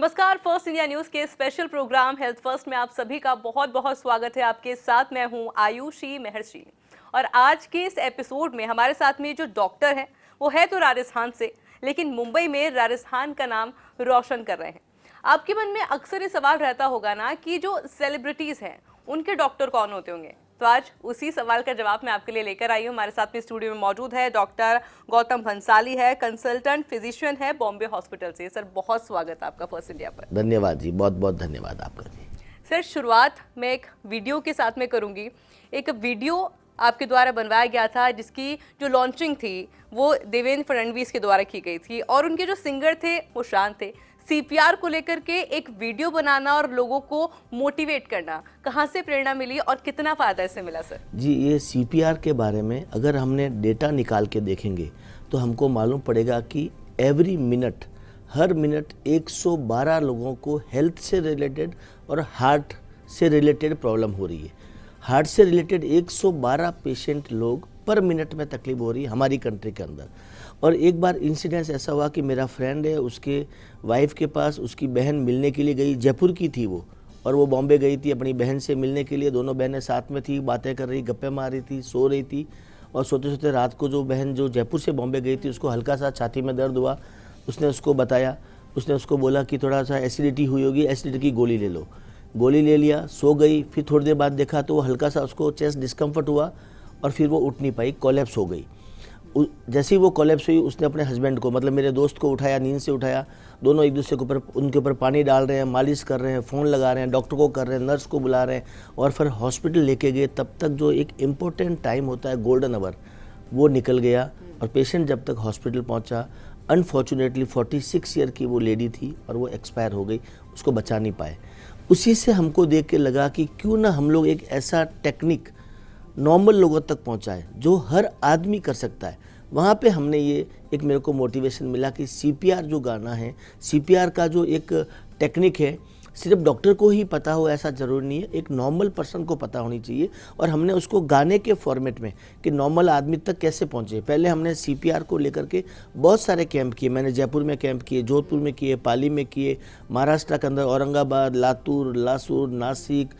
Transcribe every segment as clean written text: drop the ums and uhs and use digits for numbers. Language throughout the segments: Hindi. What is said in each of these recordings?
नमस्कार, फर्स्ट इंडिया न्यूज के स्पेशल प्रोग्राम हेल्थ फर्स्ट में आप सभी का बहुत बहुत स्वागत है। आपके साथ मैं हूं आयुषी महर्षि और आज के इस एपिसोड में हमारे साथ में जो डॉक्टर हैं वो है तो राजस्थान से, लेकिन मुंबई में राजस्थान का नाम रोशन कर रहे हैं। आपके मन में अक्सर ये सवाल रहता होगा ना कि जो सेलिब्रिटीज हैं उनके डॉक्टर कौन होते होंगे, तो आज उसी सवाल का जवाब मैं आपके लिए लेकर आई हूँ। हमारे साथ में स्टूडियो में मौजूद है डॉक्टर गौतम भंसाली है, कंसल्टेंट फिजिशियन है बॉम्बे हॉस्पिटल से। सर बहुत स्वागत आपका फर्स्ट इंडिया पर। धन्यवाद जी, बहुत बहुत धन्यवाद आपका जी। सर शुरुआत मैं एक वीडियो के साथ में करूंगी। एक वीडियो आपके द्वारा बनवाया गया था जिसकी जो लॉन्चिंग थी वो देवेंद्र फडणवीस के द्वारा की गई थी और उनके जो सिंगर थे वो शान थे। सीपीआर को लेकर के एक वीडियो बनाना और लोगों को मोटिवेट करना, कहाँ से प्रेरणा मिली और कितना फायदा इससे मिला सर? जी, ये सीपीआर के बारे में अगर हमने डेटा निकाल के देखेंगे तो हमको मालूम पड़ेगा कि एवरी मिनट, हर मिनट 112 लोगों को हेल्थ से रिलेटेड और हार्ट से रिलेटेड प्रॉब्लम हो रही है। हार्ट से रिलेटेड 112 पेशेंट लोग पर मिनट में तकलीफ हो रही है हमारी कंट्री के अंदर। और एक बार इंसिडेंस ऐसा हुआ कि मेरा फ्रेंड है, उसके वाइफ के पास उसकी बहन मिलने के लिए गई, जयपुर की थी वो, और वो बॉम्बे गई थी अपनी बहन से मिलने के लिए। दोनों बहनें साथ में थी, बातें कर रही, गप्पे मार रही थी, सो रही थी। और सोते सोते रात को जो बहन जो जयपुर से बॉम्बे गई थी उसको हल्का सा छाती में दर्द हुआ। उसने उसको बताया, उसने उसको बोला कि थोड़ा सा एसिडिटी हुई होगी, एसिडिटी की गोली ले लो। गोली ले लिया, सो गई। फिर थोड़ी देर बाद देखा तो वो हल्का सा उसको चेस्ट डिस्कम्फर्ट हुआ और फिर वो उठ नहीं पाई, कोलैप्स हो गई। जैसे ही वो कोलैप्स हुई उसने अपने हस्बैंड को, मतलब मेरे दोस्त को उठाया, नींद से उठाया। दोनों एक दूसरे के ऊपर, उनके ऊपर पानी डाल रहे हैं, मालिश कर रहे हैं, फ़ोन लगा रहे हैं, डॉक्टर को कर रहे हैं, नर्स को बुला रहे हैं और फिर हॉस्पिटल लेके गए। तब तक जो एक इम्पोर्टेंट टाइम होता है, गोल्डन आवर, वो निकल गया और पेशेंट जब तक हॉस्पिटल पहुँचा, अनफॉर्चुनेटली 46 ईयर की वो लेडी थी और वो एक्सपायर हो गई, उसको बचा नहीं पाए। उसी से हमको देख के लगा कि क्यों ना हम लोग एक ऐसा टेक्निक नॉर्मल लोगों तक पहुंचाए जो हर आदमी कर सकता है। वहाँ पे हमने ये एक, मेरे को मोटिवेशन मिला कि सीपीआर जो गाना है, सीपीआर का जो एक टेक्निक है, सिर्फ डॉक्टर को ही पता हो ऐसा ज़रूरी नहीं है, एक नॉर्मल पर्सन को पता होनी चाहिए। और हमने उसको गाने के फॉर्मेट में कि नॉर्मल आदमी तक कैसे पहुँचे। पहले हमने सीपीआर को लेकर के बहुत सारे कैंप किए। मैंने जयपुर में कैंप किए, जोधपुर में किए, पाली में किए, महाराष्ट्र के अंदर औरंगाबाद, लातूर, लासूर, नासिक,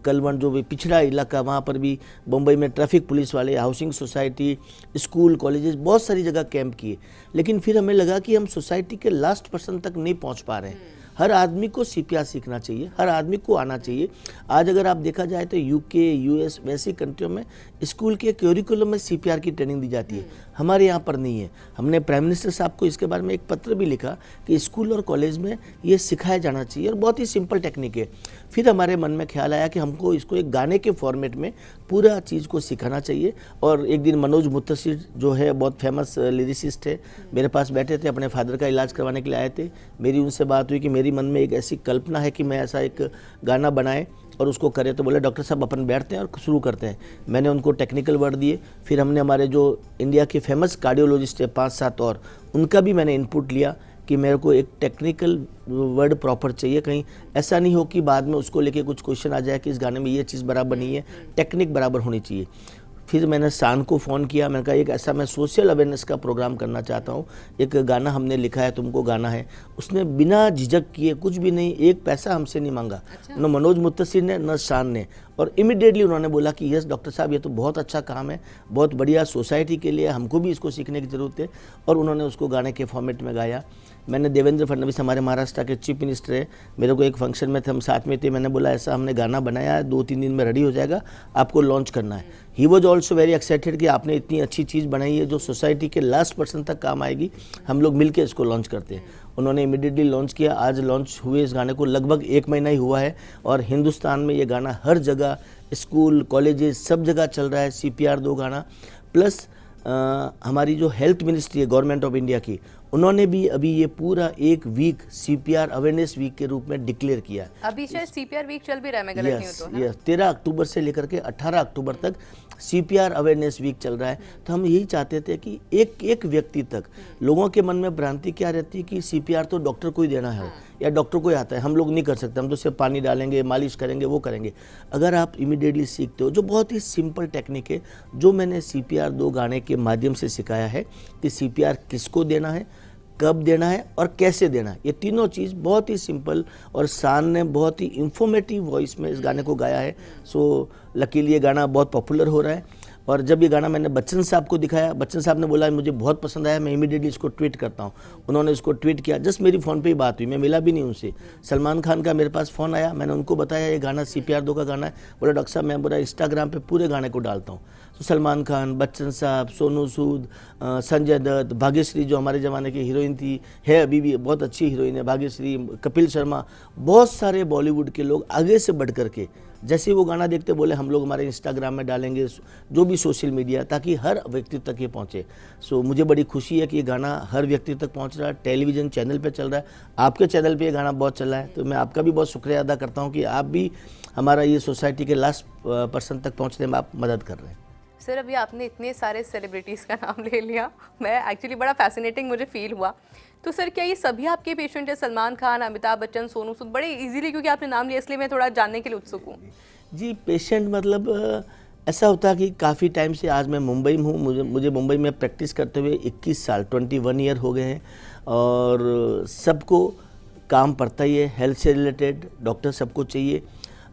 कलवंड जो भी पिछड़ा इलाका, वहाँ पर भी, मुंबई में ट्रैफिक पुलिस वाले, हाउसिंग सोसाइटी, स्कूल, कॉलेजेस, बहुत सारी जगह कैंप किए। लेकिन फिर हमें लगा कि हम सोसाइटी के लास्ट पर्सन तक नहीं पहुँच पा रहे हैं। हर आदमी को सीपीआर सीखना चाहिए, हर आदमी को आना चाहिए। आज अगर आप देखा जाए तो यूके, यूएस वैसी कंट्रियों में स्कूल के करिकुलम में सीपीआर की ट्रेनिंग दी जाती है, हमारे यहाँ पर नहीं है। हमने प्राइम मिनिस्टर साहब को इसके बारे में एक पत्र भी लिखा कि स्कूल और कॉलेज में ये सिखाया जाना चाहिए और बहुत ही सिंपल टेक्निक है। फिर हमारे मन में ख्याल आया कि हमको इसको एक गाने के फॉर्मेट में पूरा चीज़ को सिखाना चाहिए। और एक दिन मनोज मुत्तसिर जो है, बहुत फेमस लिरिसिस्ट है, मेरे पास बैठे थे, अपने फादर का इलाज करवाने के लिए आए थे। मेरी उनसे बात हुई कि मेरी मन में एक ऐसी कल्पना है कि मैं ऐसा एक गाना बनाए और उसको करें। तो बोले डॉक्टर साहब अपन बैठते हैं और शुरू करते हैं। मैंने उनको टेक्निकल वर्ड दिए। फिर हमने हमारे जो इंडिया के फेमस कार्डियोलॉजिस्ट है 5-7 और, उनका भी मैंने इनपुट लिया कि मेरे को एक टेक्निकल वर्ड प्रॉपर चाहिए। कहीं ऐसा नहीं हो कि बाद में उसको लेके कुछ क्वेश्चन आ जाए कि इस गाने में ये चीज़ बराबर नहीं है, टेक्निक बराबर होनी चाहिए। फिर मैंने शान को फ़ोन किया, मैंने कहा एक ऐसा मैं सोशल अवेयरनेस का प्रोग्राम करना चाहता हूँ, एक गाना हमने लिखा है, तुमको गाना है। उसने बिना झिझक किए, कुछ भी नहीं, एक पैसा हमसे नहीं मांगा, न मनोज मुत्तसिर ने न शान ने। और इमीडिएटली उन्होंने बोला कि यस डॉक्टर साहब, ये तो बहुत अच्छा काम है, बहुत बढ़िया, सोसाइटी के लिए हमको भी इसको सीखने की ज़रूरत है। और उन्होंने उसको गाने के फॉर्मेट में गाया। मैंने देवेंद्र फडणवीस, हमारे महाराष्ट्र के चीफ मिनिस्टर है, मेरे को एक फंक्शन में थे, हम साथ में थे, मैंने बोला ऐसा हमने गाना बनाया है, 2-3 दिन में रेडी हो जाएगा, आपको लॉन्च करना है। He was also very excited कि आपने इतनी अच्छी चीज़ बनाई है जो सोसाइटी के लास्ट पर्सन तक काम आएगी, हम लोग मिलकर इसको लॉन्च करते हैं। उन्होंने इमीडिएटली लॉन्च किया। आज लॉन्च हुए इस गाने को लगभग 1 महीना ही हुआ है और हिंदुस्तान में ये गाना हर जगह, स्कूल, कॉलेजेस, सब जगह चल रहा है। सीपीआर 2 गाना प्लस हमारी जो हेल्थ मिनिस्ट्री है गवर्नमेंट ऑफ इंडिया की, उन्होंने भी अभी ये पूरा एक वीक सीपीआर अवेयरनेस वीक के रूप में डिक्लेयर किया है। अभी शायद सीपीआर वीक चल भी रहा है, मैं गलत नहीं हूं तो? यस, 13 अक्टूबर से लेकर के 18 अक्टूबर तक सीपीआर अवेयरनेस वीक चल रहा है। तो हम यही चाहते थे कि एक एक व्यक्ति तक, लोगों के मन में भ्रांति क्या रहती है कि सीपीआर तो डॉक्टर को ही देना है या डॉक्टर को ही आता है, हम लोग नहीं कर सकते, हम तो सिर्फ पानी डालेंगे, मालिश करेंगे, वो करेंगे। अगर आप इमीडिएटली सीखते हो, जो बहुत ही सिंपल टेक्निक है, जो मैंने सीपीआर 2 गाने के माध्यम से सिखाया है कि सीपीआर किसको देना है, कब देना है और कैसे देना है। ये तीनों चीज़ बहुत ही सिंपल, और शान ने बहुत ही इंफॉर्मेटिव वॉइस में इस गाने को गाया है। सो लकीली ये गाना बहुत पॉपुलर हो रहा है। और जब ये गाना मैंने बच्चन साहब को दिखाया, बच्चन साहब ने बोला मुझे बहुत पसंद आया, मैं इमीडिएटली इसको ट्वीट करता हूँ। उन्होंने इसको ट्वीट किया, जस्ट मेरी फ़ोन पे ही बात हुई, मैं मिला भी नहीं उनसे। सलमान खान का मेरे पास फ़ोन आया, मैंने उनको बताया ये गाना CPR 2 का गाना है। बोला डॉक्टर साहब मैं बोला इंस्टाग्राम पे पूरे गाने को डालता हूँ। तो सलमान खान, बच्चन साहब, सोनू सूद, संजय दत्त, भाग्यश्री जो हमारे ज़माने की हीरोइन थी, है अभी भी बहुत अच्छी हीरोइन है भाग्यश्री, कपिल शर्मा, बहुत सारे बॉलीवुड के लोग आगे से बढ़ कर के जैसे ही वो गाना देखते बोले हम लोग हमारे इंस्टाग्राम में डालेंगे, जो भी सोशल मीडिया, ताकि हर व्यक्ति तक ये पहुँचे। सो मुझे बड़ी खुशी है कि ये गाना हर व्यक्ति तक पहुँच रहा है, टेलीविज़न चैनल पे चल रहा है, आपके चैनल पे ये गाना बहुत चल रहा है। तो मैं आपका भी बहुत शुक्रिया अदा करता हूँ कि आप भी हमारा ये सोसाइटी के लास्ट पर्सन तक पहुँचने में आप मदद कर रहे हैं। सर अभी आपने इतने सारे सेलिब्रिटीज़ का नाम ले लिया, मैं एक्चुअली बड़ा फैसिनेटिंग मुझे फील हुआ। तो सर क्या ये सभी आपके पेशेंट है? सलमान खान, अमिताभ बच्चन, सोनू सूद, बड़े इजीली क्योंकि आपने नाम लिया इसलिए मैं थोड़ा जानने के लिए उत्सुक हूँ। जी पेशेंट मतलब ऐसा होता है कि काफ़ी टाइम से आज मैं मुंबई में हूँ, मुझे मुंबई में प्रैक्टिस करते हुए 21 साल 21 ईयर हो गए हैं। और सबको काम पड़ता ही है, हेल्थ से रिलेटेड डॉक्टर सबको चाहिए।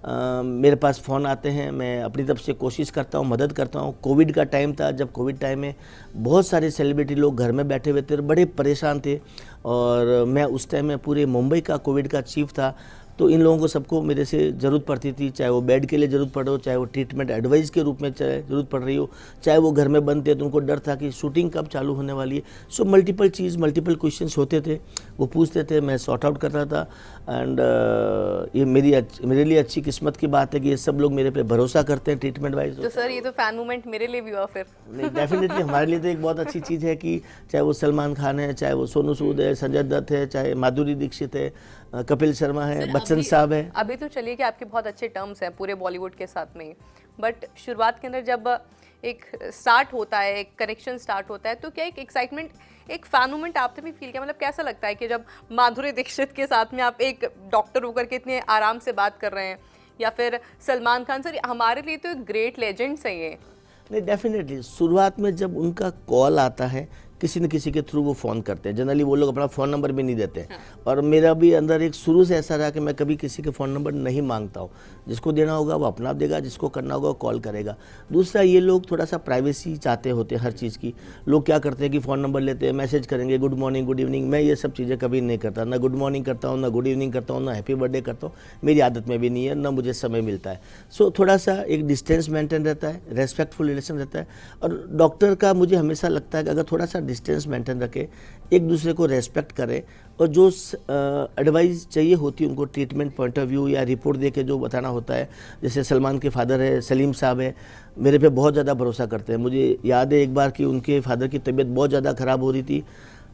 मेरे पास फ़ोन आते हैं, मैं अपनी तरफ से कोशिश करता हूँ, मदद करता हूँ। कोविड का टाइम था, जब कोविड टाइम में बहुत सारे सेलिब्रिटी लोग घर में बैठे हुए थे, बड़े परेशान थे, और मैं उस टाइम में पूरे मुंबई का कोविड का चीफ था। तो इन लोगों को सबको मेरे से ज़रूरत पड़ती थी, चाहे वो बेड के लिए ज़रूरत पड़े हो, चाहे वो ट्रीटमेंट एडवाइस के रूप में चाहे ज़रूरत पड़ रही हो, चाहे वो घर में बंद थे तो उनको डर था कि शूटिंग कब चालू होने वाली है। सो मल्टीपल क्वेश्चंस होते थे, वो पूछते थे, मैं सॉर्ट आउट करता था। एंड ये मेरे लिए अच्छी किस्मत की बात है कि ये सब लोग मेरे पे भरोसा करते हैं ट्रीटमेंट वाइज। तो सर ये तो फैन मूवमेंट मेरे लिए भी हुआ फिर। नहीं डेफिनेटली हमारे लिए तो एक बहुत अच्छी चीज़ है कि चाहे वो सलमान खान है, चाहे वो सोनू सूद है, संजय दत्त है, चाहे माधुरी दीक्षित है, कपिल शर्मा है, बच्चन साहब है। अभी तो चलिए कि आपके बहुत अच्छे टर्म्स हैं पूरे बॉलीवुड के साथ में, बट शुरुआत के अंदर जब एक स्टार्ट होता है, एक कनेक्शन स्टार्ट होता है, तो क्या एक एक्साइटमेंट, एक फैन मूवमेंट आपने भी फील किया? मतलब कैसा लगता है कि जब माधुरी दीक्षित के साथ में आप एक डॉक्टर होकर के इतने आराम से बात कर रहे हैं, या फिर सलमान खान? सर हमारे लिए तो एक ग्रेट लेजेंड्स हैं ये। नहीं डेफिनेटली शुरुआत में जब उनका कॉल आता है, किसी न किसी के थ्रू वो फ़ोन करते हैं, जनरली वो लोग अपना फ़ोन नंबर भी नहीं देते। और मेरा भी अंदर एक शुरू से ऐसा रहा कि मैं कभी किसी के फ़ोन नंबर नहीं मांगता हूँ, जिसको देना होगा वो अपना देगा, जिसको करना होगा वो कॉल करेगा। दूसरा ये लोग थोड़ा सा प्राइवेसी चाहते होते हैं हर चीज़ की। लोग क्या करते हैं कि फ़ोन नंबर लेते हैं, मैसेज करेंगे गुड मॉर्निंग गुड इवनिंग। मैं ये सब चीज़ें कभी नहीं करता, ना गुड मॉर्निंग करता हूँ, ना गुड इवनिंग करता हूँ, ना हैप्पी बर्थडे करता हूँ, मेरी आदत में भी नहीं है, ना मुझे समय मिलता है। सो थोड़ा सा एक डिस्टेंस मेंटेन रहता है, रेस्पेक्टफुल रिलेशन रहता है। और डॉक्टर का मुझे हमेशा लगता है कि अगर थोड़ा सा डिस्टेंस मेंटेन रखे, एक दूसरे को रेस्पेक्ट करें, और जो एडवाइस चाहिए होती है उनको ट्रीटमेंट पॉइंट ऑफ व्यू या रिपोर्ट दे के जो बताना होता है, जैसे सलमान के फादर है सलीम साहब है, मेरे पे बहुत ज़्यादा भरोसा करते हैं। मुझे याद है एक बार कि उनके फादर की तबीयत बहुत ज़्यादा ख़राब हो रही थी।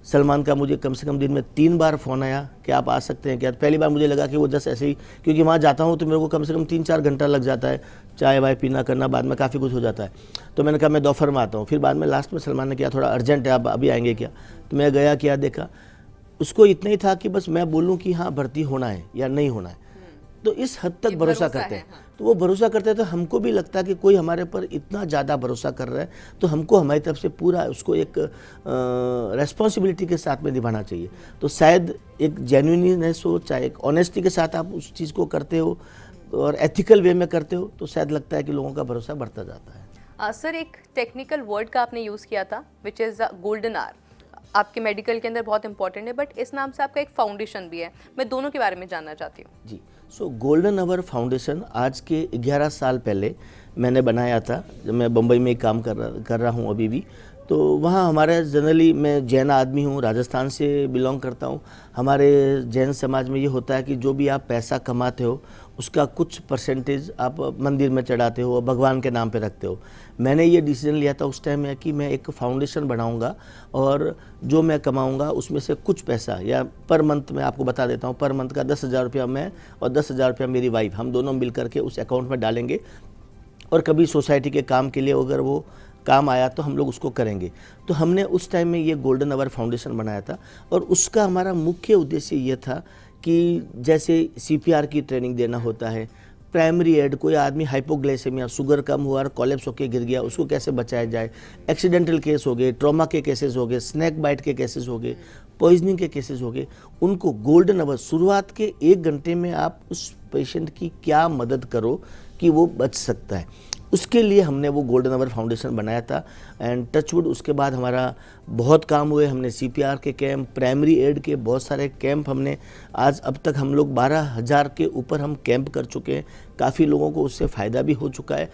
सलमान का मुझे कम से कम दिन में 3 बार फ़ोन आया कि आप आ सकते हैं क्या। पहली बार मुझे लगा कि वो जस्ट ऐसे ही, क्योंकि वहाँ जाता हूँ तो मेरे को कम से कम 3-4 घंटा लग जाता है, चाय वाय पीना करना, बाद में काफ़ी कुछ हो जाता है। तो मैंने कहा मैं दोपहर में आता हूँ। फिर बाद में लास्ट में सलमान ने किया थोड़ा अर्जेंट है, आप अभी आएंगे क्या? तो मैं गया, क्या देखा, उसको इतना ही था कि बस मैं बोलूँ कि हाँ भर्ती होना है या नहीं होना है। तो इस हद तक भरोसा करते हैं। हाँ। तो वो भरोसा करते हैं तो हमको भी लगता है कि कोई हमारे पर इतना ज़्यादा भरोसा कर रहा है, तो हमको हमारी तरफ से पूरा उसको एक रेस्पॉन्सिबिलिटी के साथ में निभाना चाहिए। तो शायद एक जेन्युइननेस हो, चाहे एक ऑनेस्टी के साथ आप उस चीज़ को करते हो और एथिकल वे में करते हो, तो शायद लगता है कि लोगों का भरोसा बढ़ता जाता है। सर एक टेक्निकल वर्ड का आपने यूज़ किया था विच इज़ गोल्डन आवर, आपके मेडिकल के अंदर बहुत इंपॉर्टेंट है, बट इस नाम से आपका एक फाउंडेशन भी है, मैं दोनों के बारे में जानना चाहती हूँ। जी, सो गोल्डन आवर फाउंडेशन आज के 11 साल पहले मैंने बनाया था, जब मैं बम्बई में काम कर रहा हूँ अभी भी। तो वहाँ हमारे जनरली मैं जैन आदमी हूँ, राजस्थान से बिलोंग करता हूँ। हमारे जैन समाज में ये होता है कि जो भी आप पैसा कमाते हो उसका कुछ परसेंटेज आप मंदिर में चढ़ाते हो और भगवान के नाम पे रखते हो। मैंने ये डिसीजन लिया था उस टाइम में कि मैं एक फाउंडेशन बनाऊंगा और जो मैं कमाऊंगा उसमें से कुछ पैसा, या पर मंथ मैं आपको बता देता हूँ, पर मंथ का 10,000 रुपया मैं और 10,000 रुपया मेरी वाइफ, हम दोनों मिल करके उस अकाउंट में डालेंगे, और कभी सोसाइटी के काम के लिए अगर वो काम आया तो हम लोग उसको करेंगे। तो हमने उस टाइम में ये गोल्डन आवर फाउंडेशन बनाया था, और उसका हमारा मुख्य उद्देश्य ये था कि जैसे CPR की ट्रेनिंग देना होता है, प्राइमरी एड, कोई आदमी हाइपोग्लाइसेमिया, शुगर कम हुआ और कोलैप्स होकर गिर गया, उसको कैसे बचाया जाए, एक्सीडेंटल केस हो गए, ट्रॉमा के केसेस हो गए, स्नैक बाइट के केसेस हो गए, पॉइजनिंग के केसेस हो गए, उनको गोल्डन आवर शुरुआत के 1 घंटे में आप उस पेशेंट की क्या मदद करो कि वो बच सकता है, उसके लिए हमने वो गोल्डन आवर फाउंडेशन बनाया था। एंड टचवुड उसके बाद हमारा बहुत काम हुए, हमने CPR के कैंप, प्राइमरी एड के बहुत सारे कैंप हमने, आज अब तक हम लोग 12,000 के ऊपर हम कैंप कर चुके हैं, काफ़ी लोगों को उससे फ़ायदा भी हो चुका है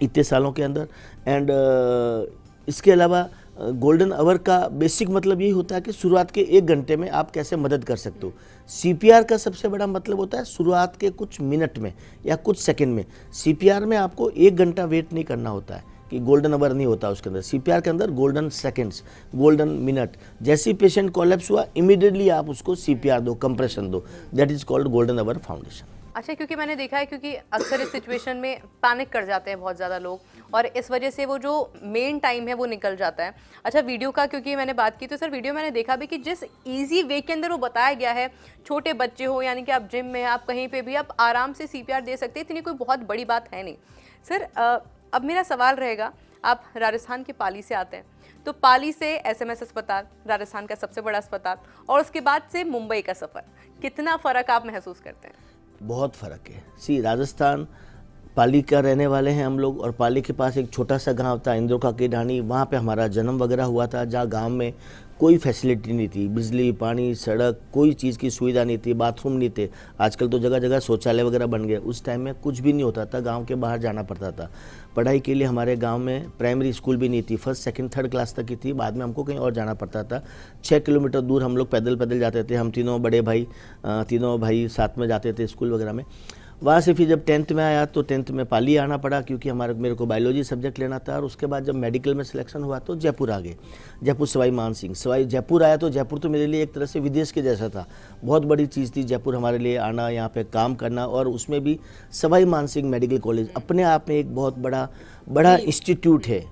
इतने सालों के अंदर। एंड इसके अलावा गोल्डन आवर का बेसिक मतलब यही होता है कि शुरुआत के 1 घंटे में आप कैसे मदद कर सकते हो। CPR का सबसे बड़ा मतलब होता है शुरुआत के कुछ मिनट में या कुछ सेकंड में। CPR में आपको 1 घंटा वेट नहीं करना होता है कि गोल्डन आवर नहीं होता उसके अंदर। CPR के अंदर गोल्डन सेकंड्स, गोल्डन मिनट, जैसे ही पेशेंट कोलैप्स हुआ इमीडिएटली आप उसको CPR दो, कंप्रेशन दो, that is called golden hour foundation. अच्छा, क्योंकि मैंने देखा है क्योंकि अक्सर इस सिचुएशन में पैनिक कर जाते हैं बहुत ज़्यादा लोग और इस वजह से वो जो मेन टाइम है वो निकल जाता है। अच्छा, वीडियो का क्योंकि मैंने बात की तो सर वीडियो मैंने देखा भी कि जिस इजी वे के अंदर वो बताया गया है, छोटे बच्चे हो यानी कि आप जिम में, आप कहीं पे भी आप आराम से CPR दे सकते हैं, इतनी कोई बहुत बड़ी बात है नहीं। सर अब मेरा सवाल रहेगा, आप राजस्थान के पाली से आते हैं, तो पाली से SMS अस्पताल, राजस्थान का सबसे बड़ा अस्पताल, और उसके बाद से मुंबई का सफ़र, कितना फ़र्क आप महसूस करते हैं? बहुत फ़र्क है। राजस्थान, पाली का रहने वाले हैं हम लोग, और पाली के पास एक छोटा सा गांव था इंद्रोका की ढाणी, वहाँ पे हमारा जन्म वगैरह हुआ था, जहाँ गांव में कोई फैसिलिटी नहीं थी, बिजली, पानी, सड़क, कोई चीज़ की सुविधा नहीं थी, बाथरूम नहीं थे। आजकल तो जगह जगह शौचालय वगैरह बन गए, उस टाइम में कुछ भी नहीं होता था, गांव के बाहर जाना पड़ता था। पढ़ाई के लिए हमारे गांव में प्राइमरी स्कूल भी नहीं थी, 1st, 2nd, 3rd क्लास तक की थी, बाद में हमको कहीं और जाना पड़ता था। 6 किलोमीटर दूर हम लोग पैदल पैदल जाते थे, हम तीनों बड़े भाई, तीनों भाई साथ में जाते थे स्कूल वगैरह में। वहाँ से फिर जब 10th में आया तो 10th में पाली आना पड़ा, क्योंकि मेरे को बायोलॉजी सब्जेक्ट लेना था। और उसके बाद जब मेडिकल में सिलेक्शन हुआ तो जयपुर आ गए, जयपुर सवाई मान सिंह, जयपुर आया तो जयपुर तो मेरे लिए एक तरह से विदेश के जैसा था, बहुत बड़ी चीज़ थी जयपुर हमारे लिए आना, यहाँ पे काम करना, और उसमें भी सवाई मान सिंह मेडिकल कॉलेज अपने आप में एक बहुत बड़ा इंस्टीट्यूट है।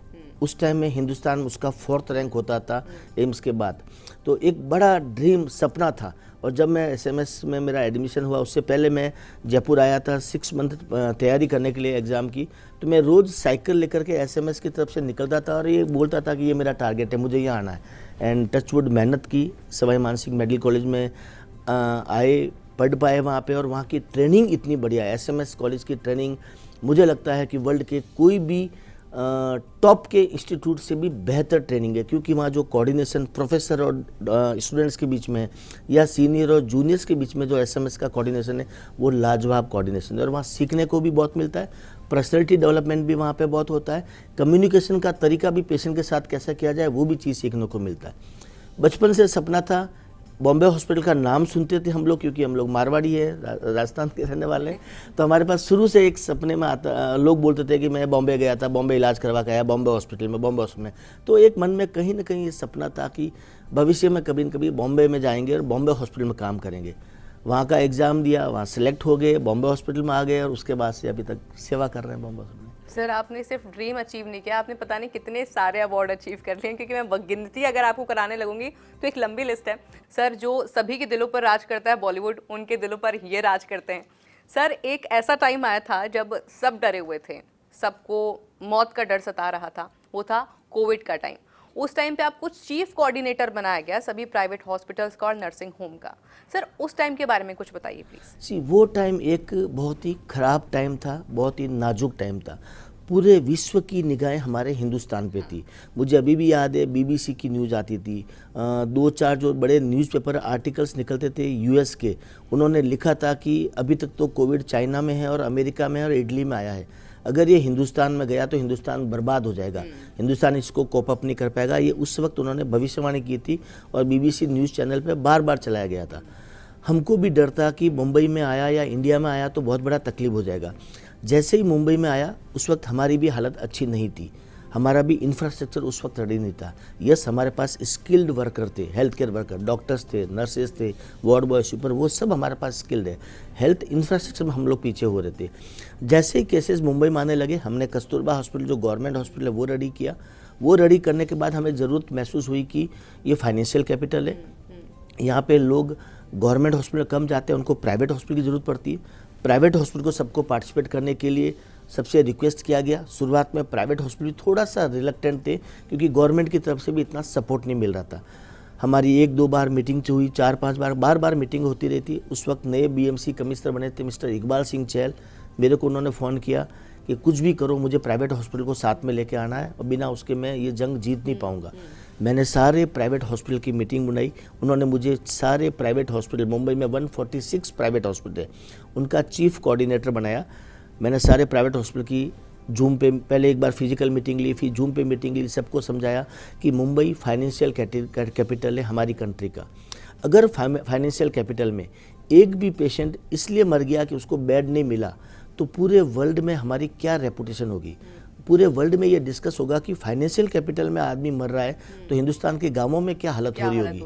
उस टाइम में हिंदुस्तान में उसका 4th रैंक होता था एम्स के बाद, तो एक बड़ा ड्रीम, सपना था। और जब मैं SMS में मेरा एडमिशन हुआ, उससे पहले मैं जयपुर आया था 6 मंथ तैयारी करने के लिए एग्ज़ाम की, तो मैं रोज़ साइकिल लेकर के SMS की तरफ से निकलता था और ये बोलता था कि ये मेरा टारगेट है, मुझे यहाँ आना है। एंड टचवुड मेहनत की, सवाई मान सिंह मेडिकल कॉलेज में आए, पढ़ पाए वहाँ पे, और वहाँ की ट्रेनिंग इतनी बढ़िया है। SMS कॉलेज की ट्रेनिंग मुझे लगता है कि वर्ल्ड के कोई भी टॉप के इंस्टीट्यूट से भी बेहतर ट्रेनिंग है, क्योंकि वहाँ जो कोऑर्डिनेशन प्रोफेसर और स्टूडेंट्स के बीच में है, या सीनियर और जूनियर्स के बीच में जो SMS का कोऑर्डिनेशन है, वो लाजवाब कोऑर्डिनेशन है। और वहाँ सीखने को भी बहुत मिलता है, पर्सनैलिटी डेवलपमेंट भी वहाँ पे बहुत होता है, कम्युनिकेशन का तरीका भी पेशेंट के साथ कैसे किया जाए वो भी चीज़ सीखने को मिलता है। बचपन से सपना था, बॉम्बे हॉस्पिटल का नाम सुनते थे हम लोग, क्योंकि हम लोग मारवाड़ी है, राजस्थान के रहने वाले हैं, तो हमारे पास शुरू से एक सपने में आता, लोग बोलते थे कि मैं बॉम्बे गया था, बॉम्बे इलाज करवा के आया, बॉम्बे हॉस्पिटल में, तो एक मन में कहीं ना कहीं ये सपना था कि भविष्य में कभी न कभी बॉम्बे में जाएंगे और बॉम्बे हॉस्पिटल में काम करेंगे। वहाँ का एग्ज़ाम दिया, वहाँ सेलेक्ट हो गए, बॉम्बे हॉस्पिटल में आ गए, और उसके बाद से अभी तक सेवा कर रहे हैं बॉम्बे हॉस्पिटल में। सर आपने सिर्फ ड्रीम अचीव नहीं किया, आपने पता नहीं कितने सारे अवार्ड अचीव कर लिए, क्योंकि मैं गिनती अगर आपको कराने लगूंगी तो एक लंबी लिस्ट है। सर जो सभी के दिलों पर राज करता है बॉलीवुड, उनके दिलों पर ये राज करते हैं। सर एक ऐसा टाइम आया था जब सब डरे हुए थे, सबको मौत का डर सता रहा था, वो था कोविड का टाइम। उस टाइम पे आपको चीफ कोऑर्डिनेटर बनाया गया सभी प्राइवेट हॉस्पिटल्स का और नर्सिंग होम का। सर उस टाइम के बारे में कुछ बताइए प्लीज़। वो टाइम एक बहुत ही ख़राब टाइम था, बहुत ही नाजुक टाइम था। पूरे विश्व की निगाहें हमारे हिंदुस्तान पे थी। मुझे अभी भी याद है BBC की न्यूज़ आती थी, 2-4 जो बड़े न्यूज़पेपर आर्टिकल्स निकलते थे US के, उन्होंने लिखा था कि अभी तक तो कोविड चाइना में है और अमेरिका में है और इटली में आया है, अगर ये हिंदुस्तान में गया तो हिंदुस्तान बर्बाद हो जाएगा, हिंदुस्तान इसको कोप अप नहीं कर पाएगा। ये उस वक्त उन्होंने भविष्यवाणी की थी और BBC न्यूज़ चैनल पे बार बार चलाया गया था। हमको भी डर था कि मुंबई में आया या इंडिया में आया तो बहुत बड़ा तकलीफ हो जाएगा। जैसे ही मुंबई में आया उस वक्त हमारी भी हालत अच्छी नहीं थी, हमारा भी इंफ्रास्ट्रक्चर उस वक्त रेडी नहीं था। यस, हमारे पास स्किल्ड वर्कर थे, हेल्थ केयर वर्कर, डॉक्टर्स थे, नर्सेज थे, वार्ड बॉय, स्वीपर, वो सब हमारे पास स्किल्ड है। हेल्थ इंफ्रास्ट्रक्चर में हम लोग पीछे हो रहे थे। जैसे ही केसेस मुंबई में आने लगे, हमने कस्तूरबा हॉस्पिटल जो गवर्नमेंट हॉस्पिटल है वो रेडी किया। वो रेडी करने के बाद हमें ज़रूरत महसूस हुई कि ये फाइनेंशियल कैपिटल है, यहाँ पे लोग गवर्नमेंट हॉस्पिटल कम जाते हैं, उनको प्राइवेट हॉस्पिटल की ज़रूरत पड़ती है। प्राइवेट हॉस्पिटल को सबको पार्टिसिपेट करने के लिए सबसे रिक्वेस्ट किया गया। शुरुआत में प्राइवेट हॉस्पिटल थोड़ा सा रिलक्टेंट थे क्योंकि गवर्नमेंट की तरफ से भी इतना सपोर्ट नहीं मिल रहा था। हमारी 1-2 बार मीटिंग हुई, 4-5 बार मीटिंग होती रही थी। उस वक्त नए बीएमसी कमिश्नर बने थे मिस्टर इकबाल सिंह चहल। मेरे को उन्होंने फ़ोन किया कि कुछ भी करो, मुझे प्राइवेट हॉस्पिटल को साथ में लेके आना है और बिना उसके मैं ये जंग जीत नहीं पाऊंगा। मैंने सारे प्राइवेट हॉस्पिटल की मीटिंग बनाई। उन्होंने मुझे सारे प्राइवेट हॉस्पिटल, मुंबई में 146 प्राइवेट हॉस्पिटल है, उनका चीफ कोऑर्डिनेटर बनाया। मैंने सारे प्राइवेट हॉस्पिटल की जूम पे पहले एक बार फिजिकल मीटिंग ली, फिर जूम पे मीटिंग ली, सबको समझाया कि मुंबई फाइनेंशियल कैपिटल है हमारी कंट्री का। अगर फाइनेंशियल कैपिटल में एक भी पेशेंट इसलिए मर गया कि उसको बेड नहीं मिला तो पूरे वर्ल्ड में हमारी क्या रेपुटेशन होगी। पूरे वर्ल्ड में ये डिस्कस होगा कि फाइनेंशियल कैपिटल में आदमी मर रहा है तो हिंदुस्तान के गांवों में क्या हालत हो रही होगी।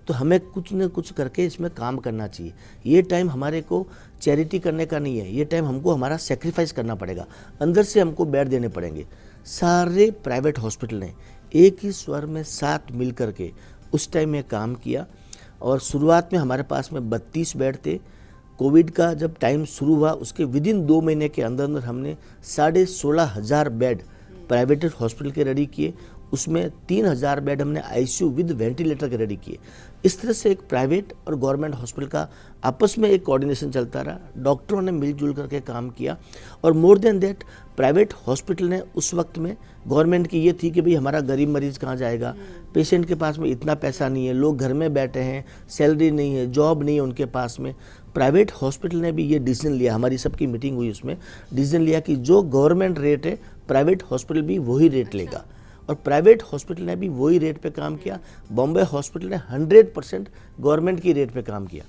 तो हमें कुछ न कुछ करके इसमें काम करना चाहिए। ये टाइम हमारे को चैरिटी करने का नहीं है, ये टाइम हमको हमारा सेक्रीफाइस करना पड़ेगा, अंदर से हमको बेड देने पड़ेंगे। सारे प्राइवेट हॉस्पिटल ने एक ही स्वर में साथ मिल करके उस टाइम में काम किया और शुरुआत में हमारे पास में 32 बेड थे। कोविड का जब टाइम शुरू हुआ उसके विदिन 2 महीने के अंदर अंदर हमने 16,500 बेड प्राइवेट हॉस्पिटल के रेडी किए। उसमें 3,000 बेड हमने आईसीयू विद वेंटिलेटर के रेडी किए। इस तरह से एक प्राइवेट और गवर्नमेंट हॉस्पिटल का आपस में एक कोऑर्डिनेशन चलता रहा। डॉक्टरों ने मिलजुल करके काम किया और more than that private hospital ने उस वक्त में, गवर्नमेंट की ये थी कि भाई हमारा गरीब मरीज कहाँ जाएगा, पेशेंट के पास में इतना पैसा नहीं है, लोग घर में बैठे हैं, सैलरी नहीं है, जॉब नहीं है उनके पास में। प्राइवेट हॉस्पिटल ने भी ये डिसीजन लिया, हमारी सबकी मीटिंग हुई उसमें डिसीजन लिया कि जो गवर्नमेंट रेट है प्राइवेट हॉस्पिटल भी वही रेट लेगा और प्राइवेट हॉस्पिटल ने भी वही रेट पे काम किया। बॉम्बे हॉस्पिटल ने 100% गवर्नमेंट की रेट पे काम किया।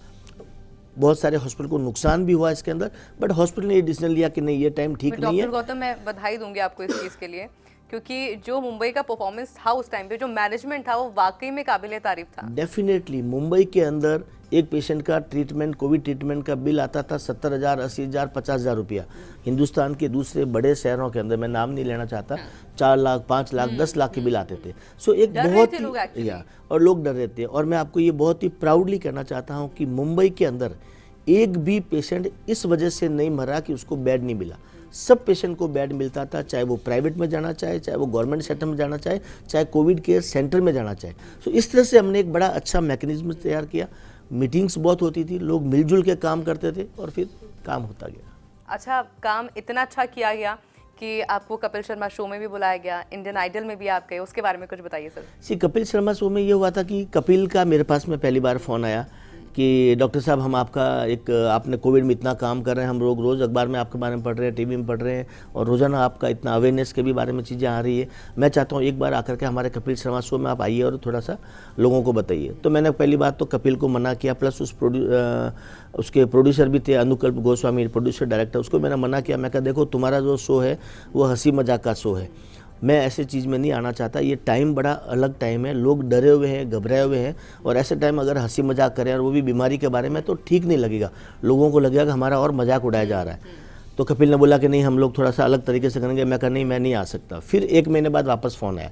बहुत सारे हॉस्पिटल को नुकसान भी हुआ इसके अंदर, बट हॉस्पिटल ने ये डिसीजन लिया कि नहीं, ये टाइम ठीक नहीं है। डॉक्टर गौतम, मैं बधाई दूंगी आपको इस चीज़ के लिए, क्योंकि जो मुंबई का परफॉर्मेंस था उस टाइम पे, जो मैनेजमेंट था, वो वाकई में काबिले तारीफ था। डेफिनेटली मुंबई के अंदर एक पेशेंट का ट्रीटमेंट, कोविड ट्रीटमेंट का बिल आता था 70,000, 80,000, 50,000 रुपया। हिंदुस्तान के दूसरे बड़े शहरों के अंदर, मैं नाम नहीं लेना चाहता, 4 लाख, 5 लाख, 10 लाख के बिल आते थे। सो एक बहुत ही और लोग डर रहे थे। और मैं आपको ये बहुत ही प्राउडली कहना चाहता हूँ कि मुंबई के अंदर एक भी पेशेंट इस वजह से नहीं मरा कि उसको बेड नहीं मिला। सब पेशेंट को बेड मिलता था, चाहे वो प्राइवेट में जाना चाहे, चाहे वो गवर्नमेंट सेक्टर में जाना चाहे, चाहे कोविड केयर सेंटर में जाना चाहे। सो इस तरह से हमने एक बड़ा अच्छा मैकेनिज्म तैयार किया। मीटिंग्स बहुत होती थी, लोग मिलजुल के काम करते थे और फिर काम होता गया। अच्छा, काम इतना अच्छा किया गया कि आपको कपिल शर्मा शो में भी बुलाया गया, इंडियन आइडल में भी आप गए, उसके बारे में कुछ बताइए सर। कपिल शर्मा शो में ये हुआ था कि कपिल का मेरे पास में पहली बार फ़ोन आया कि डॉक्टर साहब, हम आपका आपने कोविड में इतना काम कर रहे हैं, हम लोग रोज़ अखबार में आपके बारे में पढ़ रहे हैं, टीवी में पढ़ रहे हैं और रोज़ाना आपका इतना अवेयरनेस के भी बारे में चीज़ें आ रही है। मैं चाहता हूँ एक बार आकर के हमारे कपिल शर्मा शो में आप आइए और थोड़ा सा लोगों को बताइए। तो मैंने पहली बात तो कपिल को मना किया, प्लस उसके प्रोड्यूसर भी थे, अनुकल्प गोस्वामी, प्रोड्यूसर डायरेक्टर, उसको मैंने मना किया। मैं कहा देखो, तुम्हारा जो शो है वो हंसी मजाक का शो है, मैं ऐसे चीज़ में नहीं आना चाहता। ये टाइम बड़ा अलग टाइम है, लोग डरे हुए हैं, घबराए हुए हैं और ऐसे टाइम अगर हंसी मजाक करें और वो भी बीमारी के बारे में, तो ठीक नहीं लगेगा। लोगों को लगेगा कि हमारा और मजाक उड़ाया जा रहा है। तो कपिल ने बोला कि नहीं, हम लोग थोड़ा सा अलग तरीके से करेंगे। मैं कहा नहीं, मैं नहीं आ सकता। फिर 1 महीने बाद वापस फ़ोन आया,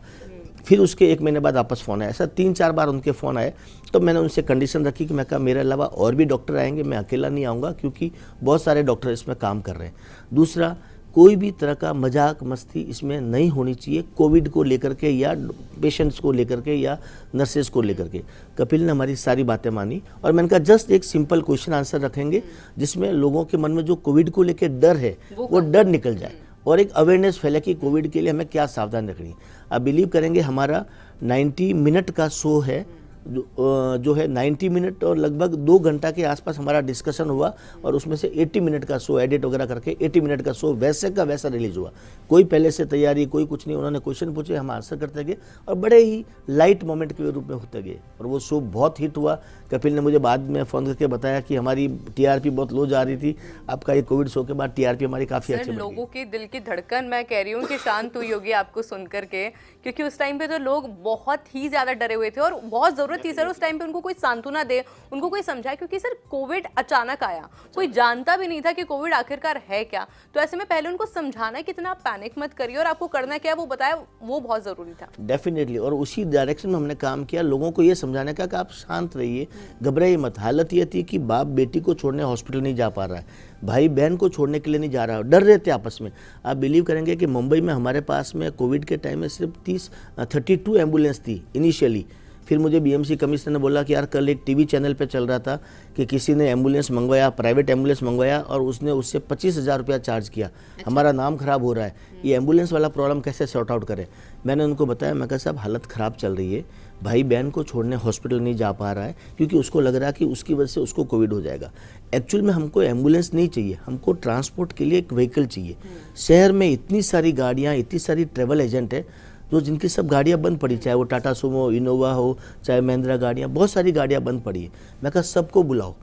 फिर उसके 1 महीने बाद वापस फ़ोन आया। ऐसा 3-4 बार उनके फ़ोन आए। तो मैंने उनसे कंडीशन रखी कि मैं कहा मेरे अलावा और भी डॉक्टर आएंगे, मैं अकेला नहीं आऊँगा, क्योंकि बहुत सारे डॉक्टर इसमें काम कर रहे हैं। दूसरा, कोई भी तरह का मजाक मस्ती इसमें नहीं होनी चाहिए, कोविड को लेकर के या पेशेंट्स को लेकर के या नर्सेज को लेकर के। कपिल ने हमारी सारी बातें मानी और मैंने कहा जस्ट एक सिंपल क्वेश्चन आंसर रखेंगे जिसमें लोगों के मन में जो कोविड को लेकर डर है वो डर निकल जाए और एक अवेयरनेस फैले कि कोविड के लिए हमें क्या सावधान रखनी है। आप बिलीव करेंगे, हमारा 90 मिनट का शो है, जो है 90 मिनट और लगभग 2 घंटा के आसपास हमारा डिस्कशन हुआ और उसमें से 80 मिनट का शो एडिट वगैरह करके 80 मिनट का शो वैसे का वैसा रिलीज हुआ। कोई पहले से तैयारी, कोई कुछ नहीं। उन्होंने क्वेश्चन पूछे, हम आंसर करते गए और बड़े ही लाइट मोमेंट के रूप में होते गए और वो शो बहुत हिट हुआ। कपिल ने मुझे बाद में फ़ोन करके बताया कि हमारी टीआरपी बहुत लो जा रही थी, आपका ये कोविड शो के बाद टीआरपी हमारी काफ़ी अच्छी बढ़ गई। लोगों की दिल की धड़कन, मैं कह रही हूँ कि शांत हुई होगी आपको सुन करके, क्योंकि उस टाइम पे तो लोग बहुत ही ज़्यादा डरे हुए थे और बहुत जरूरत थी सर उस टाइम पे उनको कोई सांत्वना दे, उनको कोई समझाए, क्योंकि सर कोविड अचानक आया, कोई जानता भी नहीं था कि कोविड आखिरकार है क्या। तो ऐसे में पहले उनको समझाना कि इतना पैनिक मत करिए और आपको करना क्या है वो बताया, वो बहुत जरूरी था। डेफिनेटली, और उसी डायरेक्शन में हमने काम किया, लोगों को ये समझाने का कि आप शांत रहिए, घबराइए मत। हालत ये थी कि बाप बेटी को छोड़ने हॉस्पिटल नहीं जा पा रहा है, भाई बहन को छोड़ने के लिए नहीं जा रहा है, डर रहे थे आपस में। आप बिलीव करेंगे कि मुंबई में हमारे पास में कोविड के टाइम में सिर्फ 32 एम्बुलेंस थी इनिशियली। फिर मुझे बीएमसी कमिश्नर ने बोला कि यार कल एक टीवी चैनल पे चल रहा था कि किसी ने एम्बुलेंस मंगवाया, प्राइवेट एम्बुलेंस मंगवाया और उसने उससे 25,000 रुपया चार्ज किया। हमारा नाम खराब हो रहा है, ये एम्बुलेंस वाला प्रॉब्लम कैसे सॉर्ट आउट करें। मैंने उनको बताया, मैं कहा साहब हालत ख़राब चल रही है, भाई बहन को छोड़ने हॉस्पिटल नहीं जा पा रहा है क्योंकि उसको लग रहा है कि उसकी वजह से उसको कोविड हो जाएगा। एक्चुअल में हमको एम्बुलेंस नहीं चाहिए, हमको ट्रांसपोर्ट के लिए एक व्हीकल चाहिए। शहर में इतनी सारी गाड़ियाँ, इतनी सारी ट्रेवल एजेंट है जो जिनकी सब गाड़ियाँ बंद पड़ी, चाहे वो टाटा सुमो, इनोवा हो, चाहे महिंद्रा गाड़ियाँ, बहुत सारी गाड़ियाँ बंद पड़ी है। मैं कहा सबको बुलाओ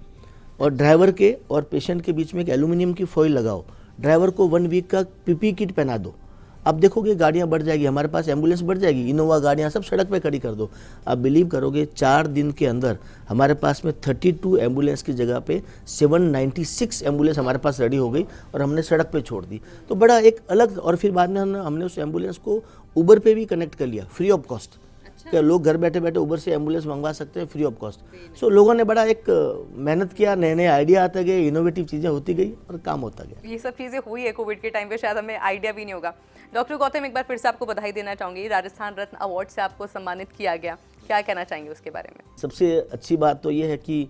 और ड्राइवर के और पेशेंट के बीच में एक एल्यूमिनियम की फॉइल लगाओ, ड्राइवर को 1 वीक का पीपी किट पहना दो। अब देखोगे गाड़ियाँ बढ़ जाएगी, हमारे पास एम्बुलेंस बढ़ जाएगी, इनोवा गाड़ियाँ सब सड़क पे खड़ी कर दो। आप बिलीव करोगे 4 दिन के अंदर हमारे पास में 32 एम्बुलेंस की जगह पे 796 एम्बुलेंस हमारे पास रेडी हो गई और हमने सड़क पे छोड़ दी। तो बड़ा एक अलग, और फिर बाद में हमने उस एम्बुलेंस को उबर पे भी कनेक्ट कर लिया फ्री ऑफ कॉस्ट। क्या लोग घर बैठे बैठे उबर से एम्बुलेंस मंगवा सकते हैं फ्री ऑफ कॉस्ट। सो लोगों ने बड़ा एक मेहनत किया, नए नए आइडिया आते गए, इनोवेटिव चीज़ें होती गई और काम होता गया। ये सब चीज़ें हुई है कोविड के टाइम पे, शायद हमें आइडिया भी नहीं होगा। डॉक्टर गौतम, एक बार फिर से आपको बधाई देना चाहूँगी, राजस्थान रत्न अवार्ड से आपको सम्मानित किया गया, क्या कहना चाहेंगे उसके बारे में? सबसे अच्छी बात तो ये है कि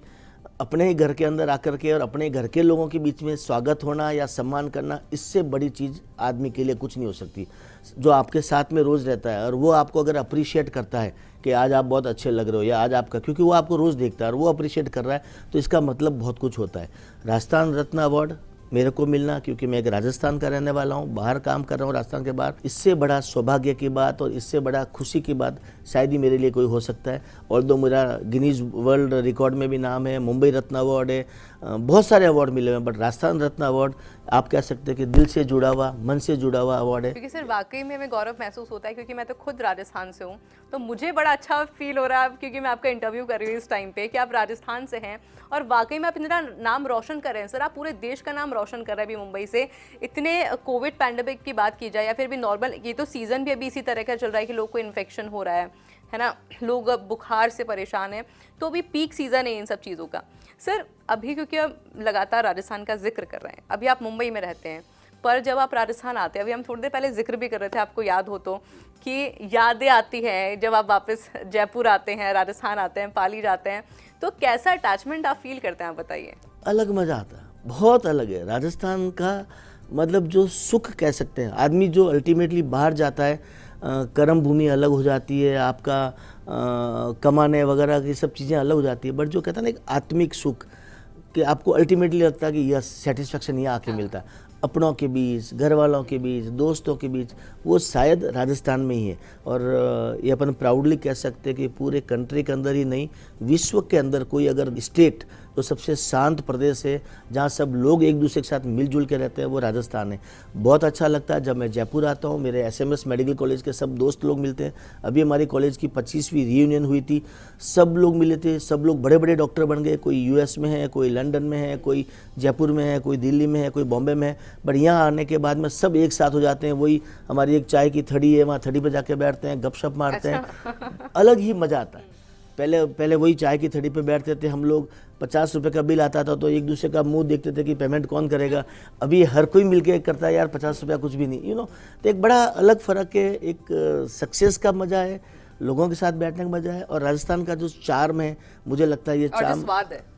अपने ही घर के अंदर आकर के और अपने घर के लोगों के बीच में स्वागत होना या सम्मान करना, इससे बड़ी चीज़ आदमी के लिए कुछ नहीं हो सकती। जो आपके साथ में रोज़ रहता है और वो आपको अगर अप्रिशिएट करता है कि आज आप बहुत अच्छे लग रहे हो या आज आपका, क्योंकि वो आपको रोज़ देखता है और वो अप्रिशिएट कर रहा है, तो इसका मतलब बहुत कुछ होता है। राजस्थान रत्न अवार्ड मेरे को मिलना, क्योंकि मैं एक राजस्थान का रहने वाला हूँ, बाहर काम कर रहा हूँ राजस्थान के बाहर, इससे बड़ा सौभाग्य की बात और इससे बड़ा खुशी की बात शायद ही मेरे लिए कोई हो सकता है। और दो मेरा गिनीज वर्ल्ड रिकॉर्ड में भी नाम है, मुंबई रत्न अवार्ड है, बहुत सारे अवार्ड मिले हुए हैं, बट राजस्थान रत्न अवार्ड आप कह सकते हैं कि दिल से जुड़ा हुआ, मन से जुड़ा हुआ अवार्ड है। क्योंकि सर वाकई में हमें गौरव महसूस होता है, क्योंकि मैं तो खुद राजस्थान से हूँ, तो मुझे बड़ा अच्छा फील हो रहा है क्योंकि मैं आपका इंटरव्यू कर रही हूँ इस टाइम पे कि आप राजस्थान से हैं और वाकई में आप इतना नाम रोशन कर रहे हैं। सर आप पूरे देश का नाम रोशन कर रहे हैं अभी मुंबई से। इतने कोविड पैंडेमिक की बात की जाए या फिर भी नॉर्मल, ये तो सीज़न भी अभी इसी तरह का चल रहा है कि लोग को इन्फेक्शन हो रहा है ना, लोग अब बुखार से परेशान हैं, तो अभी पीक सीज़न है इन सब चीज़ों का। सर अभी क्योंकि आप लगातार राजस्थान का जिक्र कर रहे हैं, अभी आप मुंबई में रहते हैं, पर जब आप राजस्थान आते हैं, अभी हम थोड़ी देर पहले जिक्र भी कर रहे थे, आपको याद हो तो, कि यादें आती हैं जब आप वापस जयपुर आते हैं, राजस्थान आते हैं, पाली जाते हैं, तो कैसा अटैचमेंट आप फील करते हैं, आप बताइए। अलग मज़ा आता है, बहुत अलग है राजस्थान का, मतलब जो सुख कह सकते हैं। आदमी जो अल्टीमेटली बाहर जाता है, कर्म भूमि अलग हो जाती है, आपका कमाने वगैरह की सब चीज़ें अलग हो जाती है, बट जो कहता है ना एक आत्मिक सुख, कि आपको अल्टीमेटली लगता है कि यह सेटिस्फेक्शन ये आके मिलता है अपनों के बीच, घर वालों के बीच, दोस्तों के बीच, वो शायद राजस्थान में ही है। और ये अपन प्राउडली कह सकते हैं कि पूरे कंट्री के अंदर ही नहीं, विश्व के अंदर कोई अगर स्टेट जो सबसे शांत प्रदेश है, जहाँ सब लोग एक दूसरे के साथ मिलजुल के रहते हैं, वो राजस्थान है। बहुत अच्छा लगता है जब मैं जयपुर आता हूँ, मेरे एसएमएस मेडिकल कॉलेज के सब दोस्त लोग मिलते हैं। अभी हमारी कॉलेज की 25वीं रीयूनियन हुई थी, सब लोग मिले थे, सब लोग बड़े बड़े डॉक्टर बन गए, कोई यूएस में है, कोई लंदन में है, कोई जयपुर में है, कोई दिल्ली में है, कोई बॉम्बे में है, बट यहाँ आने के बाद में सब एक साथ हो जाते हैं। वही हमारी एक चाय की थड़ी है, वहाँ थड़ी पर जाके बैठते हैं, गपशप मारते हैं, अलग ही मज़ा आता है। पहले वही चाय की थड़ी पे बैठते थे हम लोग, 50 रुपये का बिल आता था तो एक दूसरे का मुंह देखते थे कि पेमेंट कौन करेगा। अभी हर कोई मिलके करता है, यार 50 रुपया कुछ भी नहीं, तो एक बड़ा अलग फ़र्क है। एक सक्सेस का मज़ा है, लोगों के साथ बैठने का मज़ा है, और राजस्थान का जो चार्म है, मुझे लगता है ये चार्म,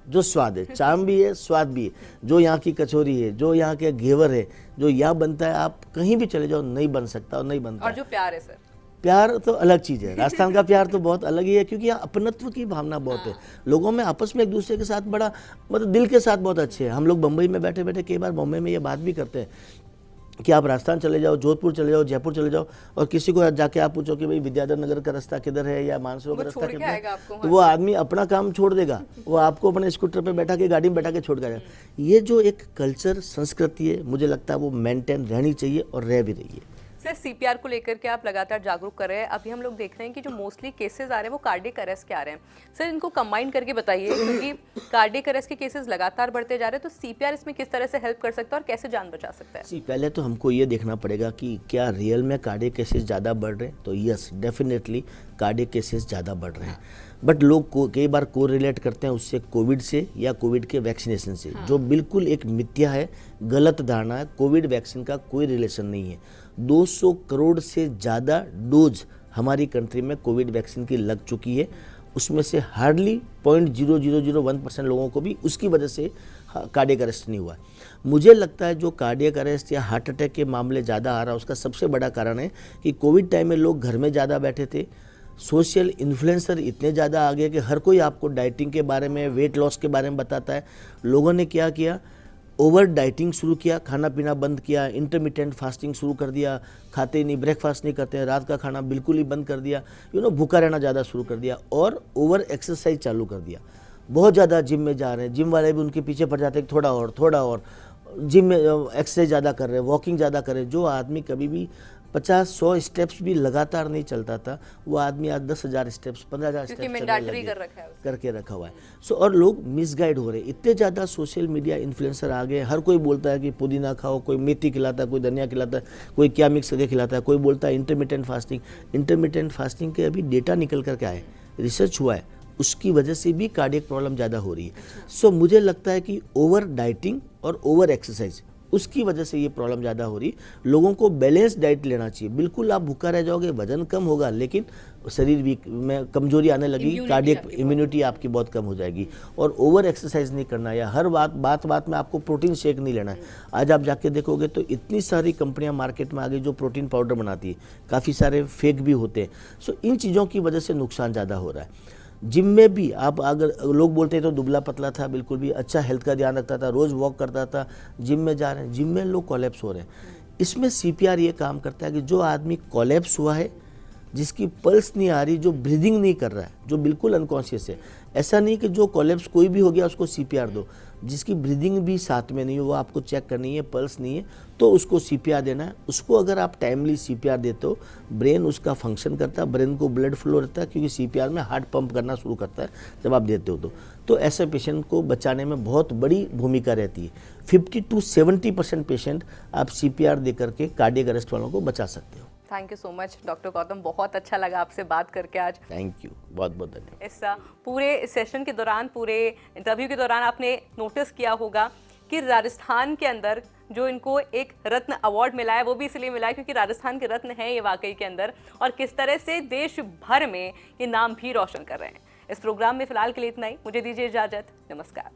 जो स्वाद है, चार्म भी है, स्वाद भी है। जो यहाँ की कचौरी है, जो यहाँ के घेवर है, जो यहाँ बनता है, आप कहीं भी चले जाओ नहीं बन सकता और नहीं बनता। और जो प्यार है सर, प्यार तो अलग चीज़ है, राजस्थान का प्यार तो बहुत अलग ही है, क्योंकि यहाँ अपनत्व की भावना बहुत है। लोगों में आपस में एक दूसरे के साथ बड़ा, मतलब दिल के साथ बहुत अच्छे हैं। हम लोग बम्बई में बैठे बैठे कई बार बॉम्बे में ये बात भी करते हैं कि आप राजस्थान चले जाओ, जोधपुर चले जाओ, जयपुर चले जाओ, और किसी को जाके आप पूछो कि भाई विद्याधर नगर का रास्ता किधर है या मानसरोवर का रास्ता किधर है, तो वो आदमी अपना काम छोड़ देगा, वो आपको अपने स्कूटर पे बैठा के, गाड़ी में बैठा के छोड़ कर जाएगा। ये जो एक कल्चर, संस्कृति है, मुझे लगता है वो मेंटेन रहनी चाहिए और रह भी रही है। सर सीपीआर को लेकर के आप लगातार जागरूक कर रहे हैं। अभी हम लोग देख रहे हैं कि जो मोस्टली केसेस आ रहे हैं वो कार्डियक अरेस्ट के आ रहे हैं। सर इनको कंबाइन करके बताइए, क्योंकि कार्डियक अरेस्ट के केसेस लगातार बढ़ते जा रहे हैं, तो सीपीआर इसमें किस तरह से हेल्प कर सकता है और कैसे जान बचा सकता है? पहले तो हमको ये देखना पड़ेगा कि क्या रियल में कार्डियक केसेस ज़्यादा बढ़ रहे हैं। तो यस, डेफिनेटली कार्डियक केसेस ज़्यादा बढ़ रहे हैं, बट लोग को कई बार को रिलेट करते हैं उससे कोविड से या कोविड के वैक्सीनेशन से, जो बिल्कुल एक मिथ्या है, गलत धारणा है। कोविड वैक्सीन का कोई रिलेशन नहीं है। 200 करोड़ से ज़्यादा डोज हमारी कंट्री में कोविड वैक्सीन की लग चुकी है। उसमें से हार्डली 0.0001% लोगों को भी उसकी वजह से कार्डियक अरेस्ट नहीं हुआ है। मुझे लगता है जो कार्डियक अरेस्ट या हार्ट अटैक के मामले ज़्यादा आ रहा है, उसका सबसे बड़ा कारण है कि कोविड टाइम में लोग घर में ज़्यादा बैठे थे। सोशल इन्फ्लुएंसर इतने ज़्यादा आ गए कि हर कोई आपको डाइटिंग के बारे में, वेट लॉस के बारे में बताता है। लोगों ने क्या किया, ओवर डाइटिंग शुरू किया, खाना पीना बंद किया, इंटरमिटेंट फास्टिंग शुरू कर दिया, खाते नहीं, ब्रेकफास्ट नहीं करते हैं, रात का खाना बिल्कुल ही बंद कर दिया, भूखा रहना ज़्यादा शुरू कर दिया, और ओवर एक्सरसाइज चालू कर दिया। बहुत ज़्यादा जिम में जा रहे हैं, जिम वाले भी उनके पीछे पड़ जाते हैं, थोड़ा और जिम में एक्सरसाइज ज़्यादा कर रहे हैं, वॉकिंग ज़्यादा कर रहे हैं। जो आदमी कभी भी 50-100 स्टेप्स भी लगातार नहीं चलता था, वो आदमी आज 10,000 स्टेप्स, 15,000 स्टेप्स करके रखा हुआ है। और लोग मिसगाइड हो रहे हैं। इतने ज़्यादा सोशल मीडिया इन्फ्लुएंसर आ गए। हर कोई बोलता है कि पुदीना खाओ, कोई मेथी खिलाता है, कोई धनिया खिलाता है, कोई क्या मिक्स करके खिलाता है, कोई बोलता है इंटरमिटेंट फास्टिंग। इंटरमिटेंट फास्टिंग के अभी डेटा निकल करके आए, रिसर्च हुआ है, उसकी वजह से भी कार्डियक प्रॉब्लम ज़्यादा हो रही है। मुझे लगता है कि ओवर डाइटिंग और ओवर एक्सरसाइज, उसकी वजह से ये प्रॉब्लम ज़्यादा हो रही। लोगों को बैलेंस डाइट लेना चाहिए। बिल्कुल आप भूखा रह जाओगे, वजन कम होगा, लेकिन शरीर वीक में कमजोरी आने लगेगी, कार्डियक इम्यूनिटी आपकी बहुत कम हो जाएगी। और ओवर एक्सरसाइज नहीं करना, या हर बात में आपको प्रोटीन शेक नहीं लेना है। आज आप जाके देखोगे तो इतनी सारी कंपनियां मार्केट में आ गई जो प्रोटीन पाउडर बनाती है, काफ़ी सारे फेक भी होते हैं। इन चीज़ों की वजह से नुकसान ज़्यादा हो रहा है। जिम में भी आप, अगर लोग बोलते हैं तो दुबला पतला था, बिल्कुल भी अच्छा हेल्थ का ध्यान रखता था, रोज़ वॉक करता था, जिम में जा रहे हैं, जिम में लोग कोलैप्स हो रहे हैं। इसमें सीपीआर ये काम करता है कि जो आदमी कोलैप्स हुआ है, जिसकी पल्स नहीं आ रही, जो ब्रीदिंग नहीं कर रहा है, जो बिल्कुल अनकॉन्शियस है, ऐसा नहीं कि जो कोलैप्स कोई भी हो गया उसको सीपीआर दो। जिसकी ब्रीदिंग भी साथ में नहीं हो, वो आपको चेक करनी है, पल्स नहीं है, तो उसको सीपीआर देना है। उसको अगर आप टाइमली सीपीआर देते हो, ब्रेन उसका फंक्शन करता है, ब्रेन को ब्लड फ्लो रहता है, क्योंकि सीपीआर में हार्ट पंप करना शुरू करता है जब आप देते हो तो ऐसे पेशेंट को बचाने में बहुत बड़ी भूमिका रहती है। 50 to 70% पेशेंट आप सीपीआर दे करके कार्डियक अरेस्ट वालों को बचा सकते हो। Thank you so much doctor Gautam, बहुत अच्छा लगा आपसे बात करके आज। थैंक यू, बहुत बहुत धन्यवाद। इस पूरे सेशन के दौरान, पूरे इंटरव्यू के दौरान आपने नोटिस किया होगा कि राजस्थान के अंदर जो इनको एक रत्न अवार्ड मिला है, वो भी इसलिए मिला है क्योंकि राजस्थान के रत्न हैं ये वाकई के अंदर, और किस तरह से देश भर में ये नाम भी रोशन कर रहे हैं। इस प्रोग्राम में फिलहाल के लिए इतना ही। मुझे दीजिए इजाजत, नमस्कार।